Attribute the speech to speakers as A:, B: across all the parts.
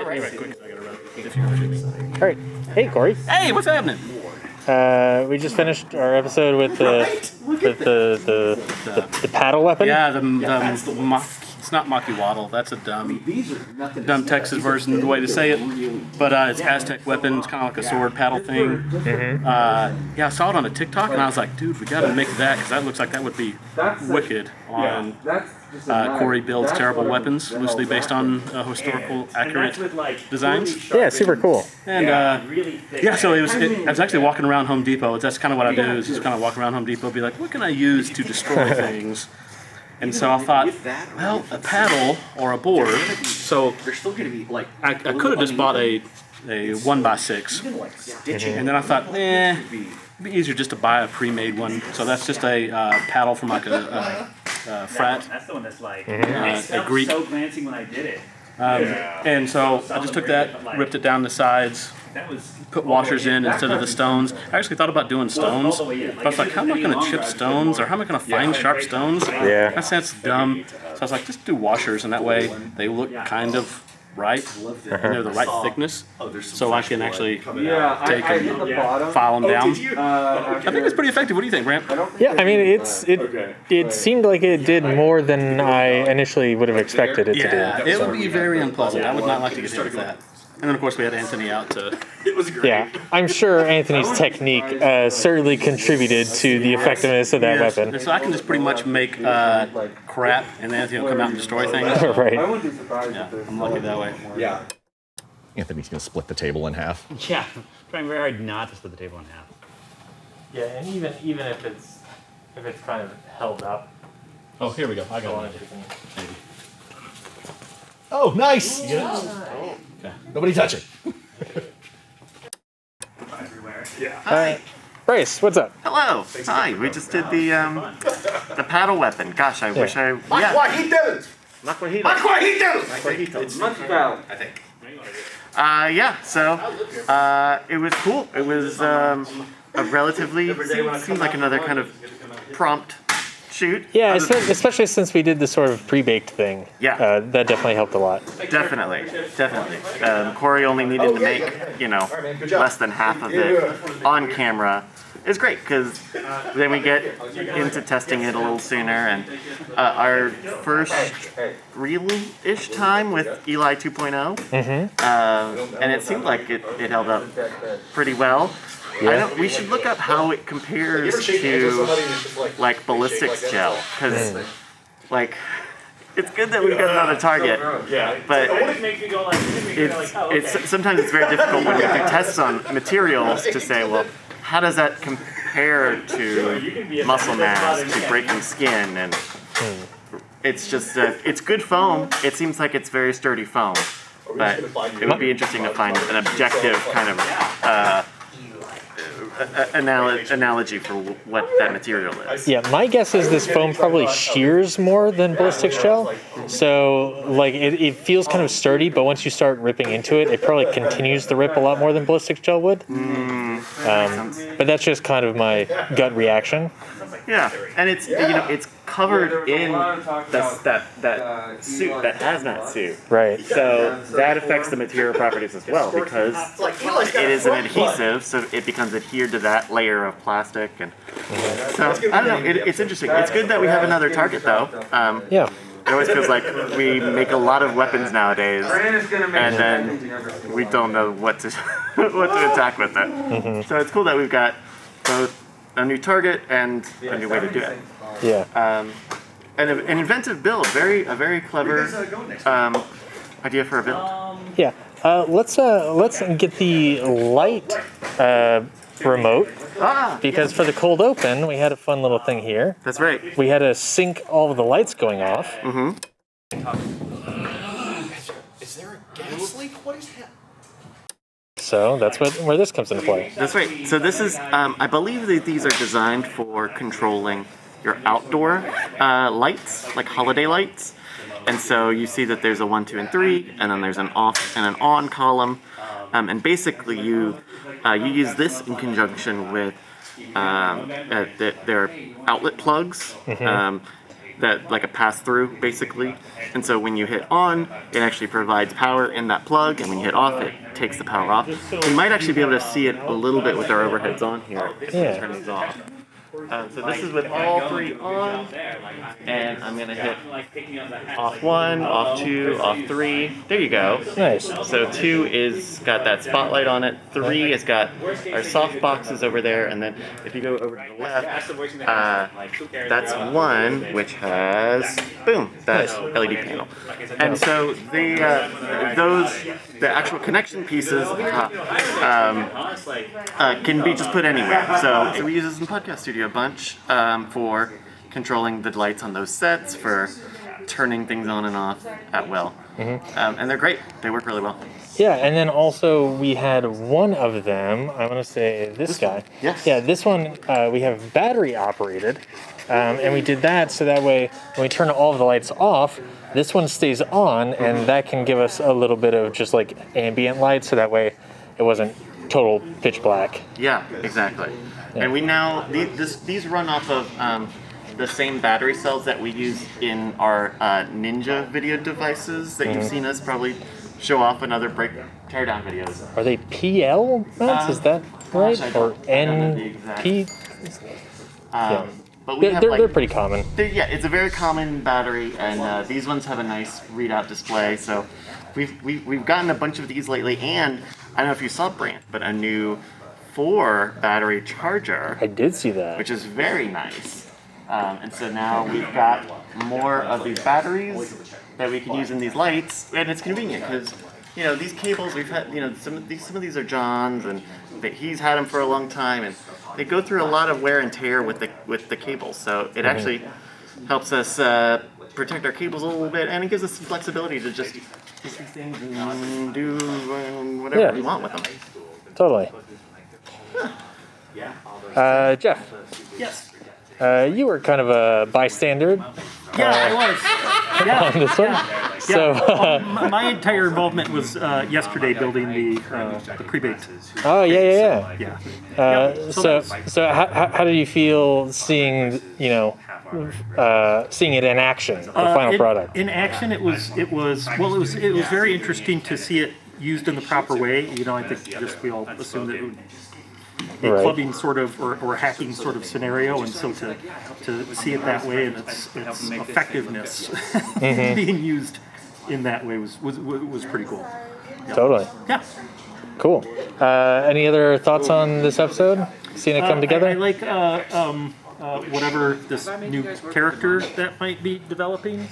A: All right. Hey, Cory.
B: Hey, what's happening?
A: We just finished our episode with the paddle weapon.
B: Yeah, it's not Maki Waddle. That's a dumb Texas version of the way to say it. But it's Aztec weapon. It's kind of like a sword paddle thing.
A: Mm-hmm.
B: I saw it on a TikTok, and I was like, dude, we got to make that because that looks like that would be wicked on Cory Builds Terrible Weapons, loosely based on historical accurate designs.
A: Yeah, super cool.
B: And so I was actually walking around Home Depot. That's kind of what I do, is just kind of walk around Home Depot, be like, what can I use to destroy things? And so I thought, well, a paddle or a board. So I could have just bought a 1x6, and then I thought, it'd be easier just to buy a pre-made one. So that's just a paddle from like a frat.
C: That's the one that's like
B: a Greek.
C: so glancing when I did it.
B: And so I just took that, ripped it down the sides, put washers in instead of the stones. I actually thought about doing stones, but I was like, how am I going to chip stones, or how am I going to find sharp stones?
A: Yeah.
B: That's dumb. So I was like, just do washers, and that way they look kind of right, and they're the right thickness, so I can actually take and file them down. I think it's pretty effective. What do you think, Brandt?
A: Yeah, I mean, it seemed like it did more than I initially would have expected it to do.
B: It would be very unpleasant. I would not like to get hit with that. And then, of course, we had Anthony out to...
D: It was great.
A: Yeah, I'm sure Anthony's technique certainly contributed to the effectiveness of that weapon.
B: And so I can just pretty much make crap, and then Anthony will come out and destroy things.
A: Right.
B: Yeah, I'm lucky that way.
D: Yeah.
E: Anthony's going to split the table in half.
C: Yeah, trying very hard not to split the table in half.
A: Yeah, and even if it's kind of held up.
B: Oh, here we go. I got it. Maybe.
E: Oh, nice!
B: Okay.
E: Nobody touch it.
A: Hi. Bryce, what's up?
F: Hello. Hi. We just did the paddle weapon. Gosh, I wish I. Yeah.
D: Macuajitos!
F: Macuajitos!
D: It's monkey paddle, I think.
F: So it was cool. It was a relatively seemed like another kind of prompt shoot.
A: Yeah, especially since we did the sort of pre-baked thing.
F: Yeah.
A: That definitely helped a lot.
F: Definitely. Cory only needed to make, less than half of it on camera. It's great because then we get into testing it a little sooner, and our first real-ish time with Eli 2.0, and it seemed like it held up pretty well.
A: Yeah.
F: We should look up how it compares to like ballistics gel, because it's good that we've got another target, but sometimes it's very difficult when you do tests on materials to say, well, how does that compare to muscle mass, to breaking skin, and it's just it's good foam. It seems like it's very sturdy foam, but it would be interesting to find an objective kind of analogy for what that material is.
A: Yeah, my guess is this foam probably shears more than ballistics gel. So, it feels kind of sturdy, but once you start ripping into it, it probably continues to rip a lot more than ballistics gel would. But that's just kind of my gut reaction.
F: Yeah, and it's it's covered in that suit, that hazmat suit.
A: Right.
F: So that affects the material properties as well, because it is an adhesive, so it becomes adhered to that layer of plastic, and so I don't know. It's interesting. It's good that we have another target, though.
A: Yeah.
F: It always feels like we make a lot of weapons nowadays, and then we don't know what to attack with it. So it's cool that we've got both a new target and a new way to do it.
A: Yeah.
F: And an inventive build, a very clever idea for a build.
A: Yeah. Let's get the light remote, because for the cold open we had a fun little thing here.
F: That's right.
A: We had to sync all of the lights going off.
E: Is there a gas leak? What is happening?
A: So that's where this comes into play.
F: That's right. So this is, I believe that these are designed for controlling your outdoor lights, like holiday lights. And so you see that there's a 1, 2, and 3, and then there's an off and an on column. And basically you use this in conjunction with their outlet plugs. that like a pass through basically. And so when you hit on, it actually provides power in that plug, and when you hit off, it takes the power off. We might actually be able to see it a little bit with our overheads on here.
A: Yeah.
F: Turn these off. So this is with all 3 on, and I'm gonna hit off 1, off 2, off 3. There you go.
A: Nice.
F: So 2 is got that spotlight on it. 3 has got our soft boxes over there, and then if you go over to the left, that's 1 which has boom that LED panel. And so the actual connection pieces can be just put anywhere. So we use this in the podcast studio a bunch for controlling the lights on those sets, for turning things on and off at will. And they're great. They work really well.
A: Yeah, and then also we had one of them, I want to say this guy.
F: Yes.
A: Yeah, this one we have battery operated, and we did that so that way when we turn all of the lights off, this one stays on, and that can give us a little bit of just like ambient light, so that way it wasn't total pitch black.
F: Yeah, exactly.
A: Yeah.
F: And we now, these run off of the same battery cells that we use in our Ninja video devices that you've seen us probably show off in other teardown videos.
A: Are they PL mounts? Is that right? Or NP?
F: But we have
A: they're pretty common.
F: Yeah, it's a very common battery, and these ones have a nice readout display. So we've gotten a bunch of these lately, and I don't know if you saw Brandt, but a new 4 battery charger.
A: I did see that.
F: Which is very nice. And so now we've got more of these batteries that we can use in these lights, and it's convenient because these cables we've had. Some of these are John's, and he's had them for a long time, and they go through a lot of wear and tear with the cables. So it actually helps us protect our cables a little bit, and it gives us some flexibility to just take these things and do whatever we want with them.
A: Totally. Jeff.
B: Yes.
A: You were kind of a bystander.
B: Yeah, I was. Yeah.
A: On this one.
B: Yeah.
A: So.
B: My entire involvement was yesterday building the pre-baked.
A: Oh yeah.
B: Yeah.
A: So how did you feel seeing seeing it in action, the final product?
B: In action, it was very interesting to see it used in the proper way. I think we all assumed that it would be a clubbing sort of or hacking sort of scenario, and so to see it that way and its effectiveness being used in that way was pretty cool. Yeah.
A: Totally.
B: Yeah.
A: Cool. Any other thoughts on this episode? Seeing it come together?
B: I like whatever this new character that might be developing.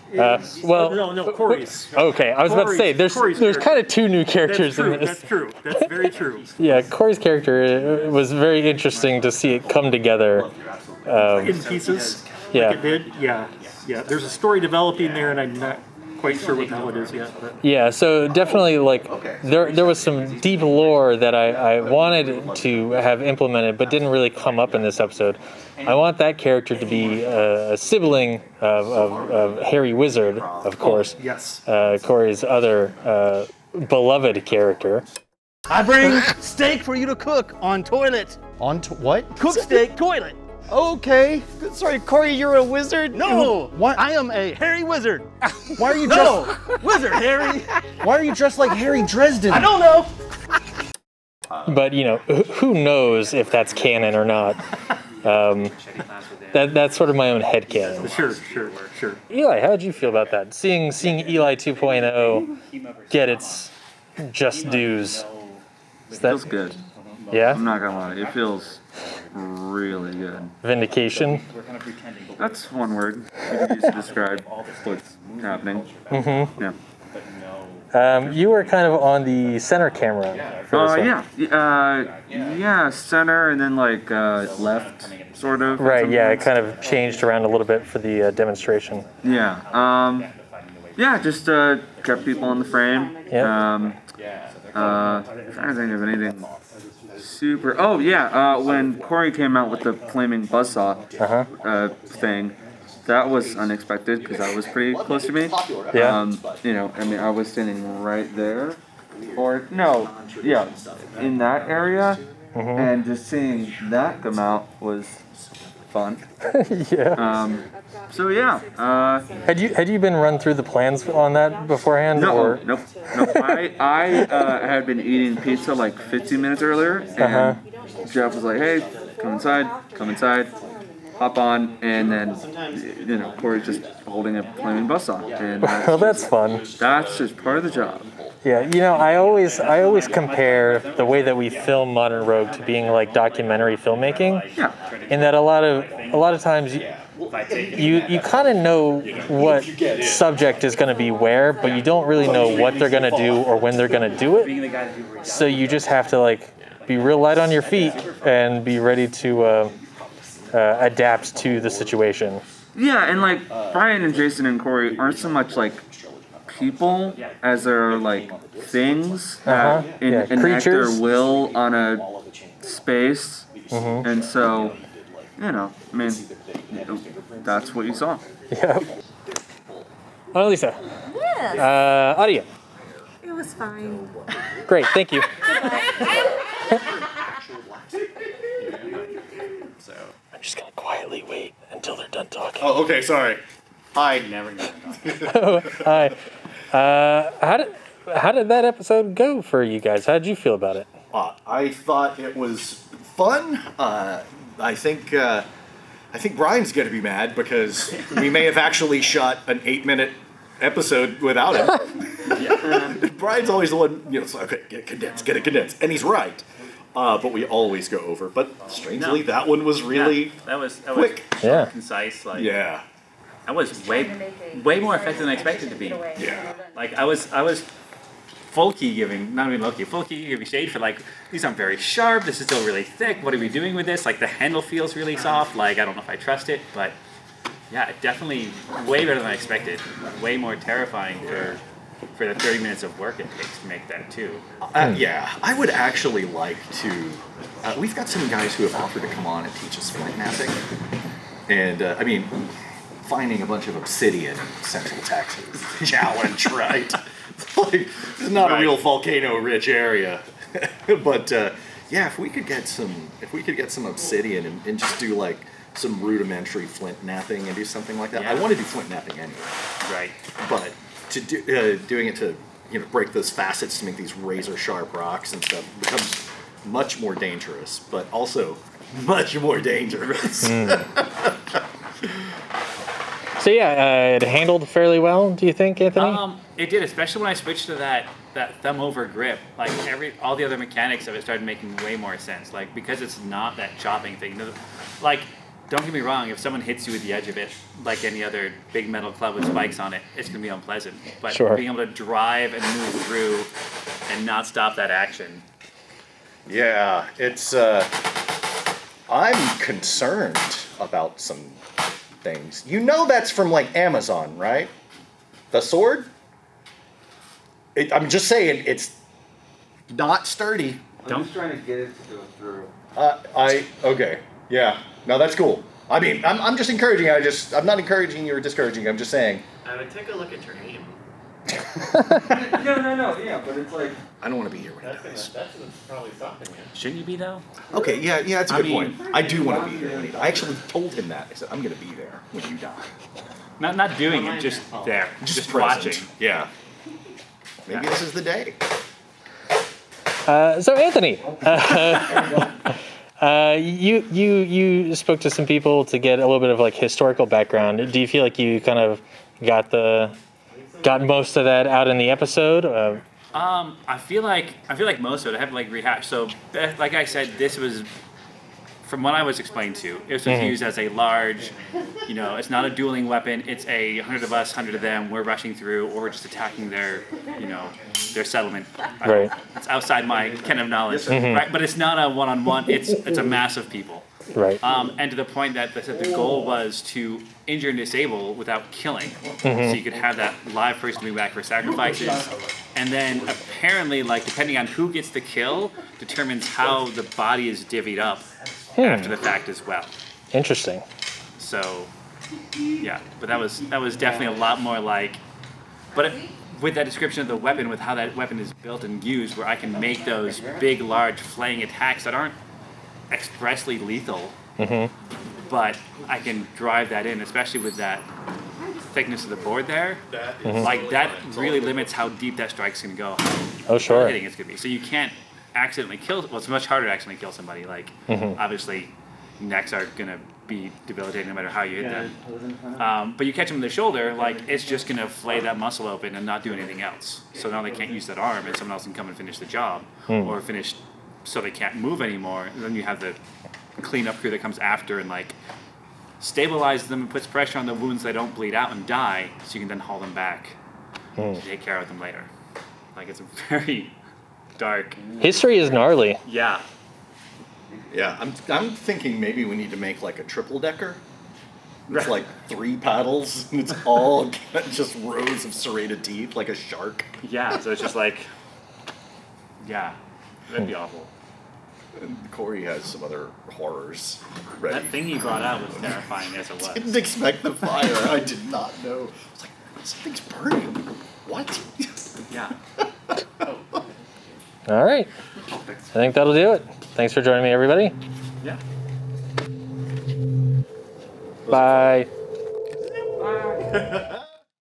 B: Cory's.
A: Okay, I was about to say there's kind of 2 new characters in this.
B: That's true. That's very true.
A: Yeah, Cory's character was very interesting to see it come together.
B: In pieces.
A: Yeah.
B: Like it did. Yeah. There's a story developing there, and I'm not quite sure what the hell it is yet. But.
A: Yeah, so definitely there was some deep lore that I wanted to have implemented, but didn't really come up in this episode. I want that character to be a sibling of Harry Wizard, of course.
B: Yes.
A: Cory's other beloved character.
D: I bring steak for you to cook on toilet.
E: What?
D: Cook steak, toilet.
E: Okay. Sorry, Cory, you're a wizard?
D: No,
E: What?
D: I am a Harry Wizard.
E: Why are you
D: Wizard Harry.
E: Why are you dressed like Harry Dresden?
D: I don't know.
A: But who knows if that's canon or not? That's sort of my own headcanon.
B: Sure.
A: Eli, how did you feel about that? Seeing Eli 2.0 get its just dues.
G: Feels good.
A: Yeah?
G: I'm not gonna lie, it feels really good.
A: Vindication.
G: That's one word you could use to describe what's happening.
A: Mm-hmm.
G: Yeah.
A: You were kind of on the center camera for this one.
G: Yeah, center and then left, sort of.
A: Right, yeah, it kind of changed around a little bit for the demonstration.
G: Yeah. Just kept people in the frame.
A: Yeah.
G: I'm trying to think of anything super. Oh yeah, when Cory came out with the flaming buzzsaw thing, that was unexpected because that was pretty close to me.
A: Yeah.
G: I was standing right there, in that area, and just seeing that come out was fun.
A: Yeah.
G: So yeah.
A: Had you been run through the plans on that beforehand?
G: No,
A: Or?
G: nope. I had been eating pizza like 15 minutes earlier, and Jeff was like, "Hey, come inside, hop on," and then Cory's just holding a flaming buzzsaw, and
A: Well, that's fun.
G: that's just part of the job.
A: Yeah, I always compare the way that we film Modern Rogue to being like documentary filmmaking.
G: Yeah.
A: In that a lot of times you kind of know what subject is going to be where, but you don't really know what they're going to do or when they're going to do it. So you just have to like be real light on your feet and be ready to adapt to the situation.
G: Yeah, and like Brian and Jason and Cory aren't so much like people as they're like things that enact
A: creatures.
G: their will on a space, and so I mean, that's what you saw.
A: Yeah. Annaliese,
H: Yes.
A: audio.
H: It was fine.
A: Great, thank you. I'm just gonna quietly wait until they're done talking.
I: Oh, okay, sorry. Hi.
C: Never know.
A: Hi. How did that episode go for you guys? How did you feel about it?
I: I thought it was fun. I think Brian's going to be mad because we may have actually shot an 8-minute episode without him. Brian's always the one, it's like, okay, get it condensed. And he's right. But we always go over. But strangely, that one was really
C: That was
I: quick.
A: Yeah.
C: concise. Like
I: Yeah.
C: that was way more effective than I expected to be.
I: Yeah.
C: Like I was full key giving, not even low key, full key giving shade for like, these aren't very sharp, this is still really thick, what are we doing with this? Like the handle feels really soft, like I don't know if I trust it, but yeah, definitely way better than I expected. Way more terrifying for the 30 minutes of work it takes to make that too.
I: Yeah, I would actually like to. We've got some guys who have offered to come on and teach us flint knapping. And, finding a bunch of obsidian in Central Texas. Challenge, right? Like, it's not a real volcano-rich area. But, if we could get some obsidian and just do, like, some rudimentary flint knapping and do something like that.
C: Yeah.
I: I want to do flint knapping anyway.
C: Right.
I: But to do, doing it to break those facets to make these razor sharp rocks and stuff becomes much more dangerous, but also much more dangerous.
A: So yeah, it handled fairly well. Do you think, Anthony?
C: It did, especially when I switched to that thumb over grip. Like all the other mechanics of it started making way more sense. Like because it's not that chopping thing. Like don't get me wrong, if someone hits you with the edge of it, like any other big metal club with spikes on it, it's gonna be unpleasant. But being able to drive and move through and not stop that action.
I: Yeah, it's. I'm concerned about some things. That's from like Amazon, right? The sword. I'm just saying, it's not sturdy.
G: I'm just trying to get it to go through.
I: Okay. Yeah. No, that's cool. I mean, I'm just encouraging. I'm not encouraging you or discouraging. I'm just saying.
F: I would take a look at your name.
G: No. Yeah, but it's like.
I: I don't want to be here when he dies.
F: That's what's probably stopping you.
C: Shouldn't you be though?
I: Okay. Yeah. That's a
C: I
I: good
C: mean-
I: point. I do want to be here when he dies. I actually told him that. I said, I'm going to be there when you die.
C: Not doing it, just there, just
I: present.
C: watching.
I: Yeah. Maybe this is the day.
A: So Anthony, you spoke to some people to get a little bit of like historical background. Do you feel like you kind of got most of that out in the episode?
C: I feel like most of it I have like rehashed. So, like I said, this was from what I was explained to. It was used as a large, it's not a dueling weapon. It's a 100 of us, 100 of them. We're rushing through, or we're just attacking their settlement.
A: Right.
C: That's outside my ken of knowledge. Right, but it's not a one-on-one. It's a mass of people.
A: Right.
C: And to the point that the goal was to injure and disable without killing. So you could have that live person moving back for sacrifices. And then apparently, like, depending on who gets the kill, determines how the body is divvied up after the fact as well.
A: Interesting.
C: So, yeah. But that was definitely a lot more like... But with that description of the weapon, with how that weapon is built and used, where I can make those big, large, flaying attacks that aren't expressly lethal, but I can drive that in, especially with that thickness of the board there. Like that really limits how deep that strike's gonna go.
A: Oh, sure.
C: Hitting it's gonna be. So you can't accidentally kill. Well, it's much harder to accidentally kill somebody. Like obviously, necks are gonna be debilitating no matter how you hit them. But you catch them in the shoulder, like it's just gonna flay that muscle open and not do anything else. So now they can't use that arm, and someone else can come and finish the job, or finish so they can't move anymore. And then you have the cleanup crew that comes after and like stabilizes them and puts pressure on the wounds so they don't bleed out and die, so you can then haul them back to take care of them later. Like it's a very dark.
A: History is gnarly.
C: Yeah.
I: Yeah, I'm thinking maybe we need to make like a triple decker. It's like 3 paddles, and it's all just rows of serrated teeth, like a shark.
C: Yeah, so it's just like, yeah, that'd be awful.
I: And Cory has some other horrors ready.
C: That thing you brought out was terrifying as it was.
I: Didn't expect the fire. I did not know. I was like, something's burning. What?
C: Yeah.
A: All right. I think that'll do it. Thanks for joining me, everybody.
C: Yeah.
A: Bye.
C: Bye.